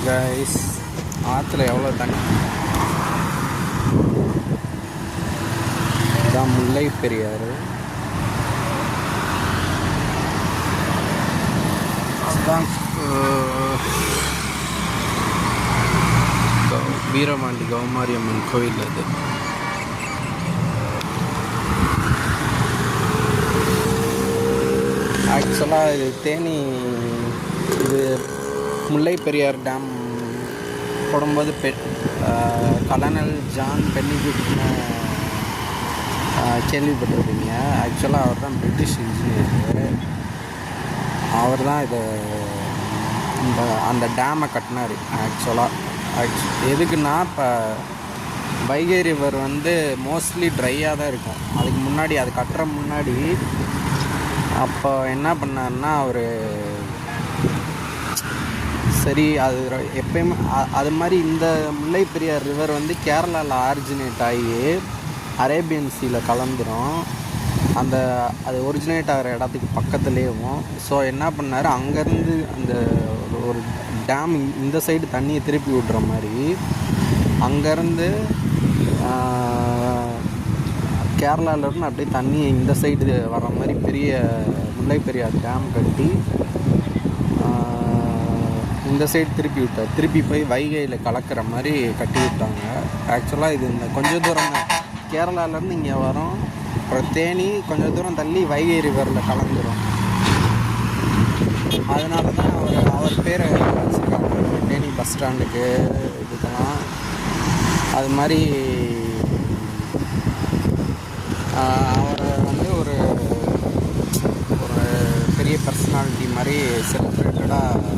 Guys, ஆற்றுல எவ்வளோ தண்ணி. இதுதான் முல்லை பெரியாறு. அதுதான் வீரபாண்டி கௌமாரி அம்மன் கோயில். அது ஆக்சுவலாக இது தேனி, இது முல்லை பெரியார் டேம் போடும்போது கலனல் ஜான் பென்னிகுட்னு கேள்விப்பட்டிருப்பீங்க. ஆக்சுவலாக அவர் தான் பிரிட்டிஷ் இன்ஜினியர். அவர் தான் இதை அந்த டேமை கட்டினார். எதுக்குன்னா, இப்போ வைகை ரிவர் மோஸ்ட்லி ட்ரையாக தான் இருக்கும். அதுக்கு முன்னாடி, அது கட்டுற முன்னாடி அப்போ என்ன பண்ணார்னா, அவர் சரி அது எப்பயுமே அது மாதிரி இந்த முல்லை பெரியார் ரிவர் கேரளாவில் ஆரிஜினேட் ஆகி அரேபியன் சீயில் கலந்துடும். அது ஒரிஜினேட் ஆகிற இடத்துக்கு பக்கத்துலேயும். ஸோ என்ன பண்ணார், அங்கேருந்து அந்த ஒரு டேம் இந்த சைடு தண்ணியை திருப்பி விட்ற மாதிரி அங்கேருந்து கேரளாவிலேருந்து அப்படியே தண்ணியை இந்த சைடு வர்ற மாதிரி பெரிய முல்லை பெரியார் டேம் கட்டி இந்த சைடு திருப்பி விட்டார். திருப்பி போய் வைகையில் கலக்கிற மாதிரி கட்டி விட்டாங்க. ஆக்சுவலாக இது இந்த கொஞ்சம் தூரம் தான் கேரளாவிலேருந்து இங்கே வரும். அப்புறம் தேனி கொஞ்சம் தூரம் தள்ளி வைகை ரிவரில் கலந்துடும். அதனால தான் அவர் பேரை வச்சுருக்காங்க தேனி பஸ் ஸ்டாண்டுக்கு, இதுக்கெல்லாம். அது மாதிரி அவரை ஒரு பெரிய பர்சனாலிட்டி மாதிரி செலிப்ரேட்டடாக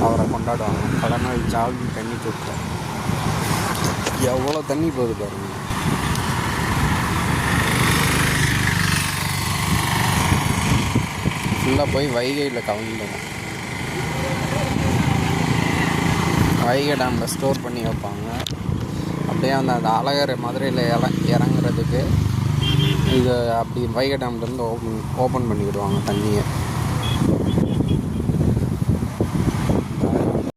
அவரை கொண்டாடுவாங்க. கலனல் ஜான் பென்னிகுட். எவ்வளோ தண்ணி போகுது பாருங்க. ஃபுல்லாக போய் வைகையில் கலந்துடும். வைகை டேமில் ஸ்டோர் பண்ணி வைப்பாங்க. அப்படியே அந்த அழகர் மதுரையில் இறங்குறதுக்கு இது அப்படி வைகை டேம்லேருந்து ஓப்பன் பண்ணி விடுவாங்க தண்ணியை.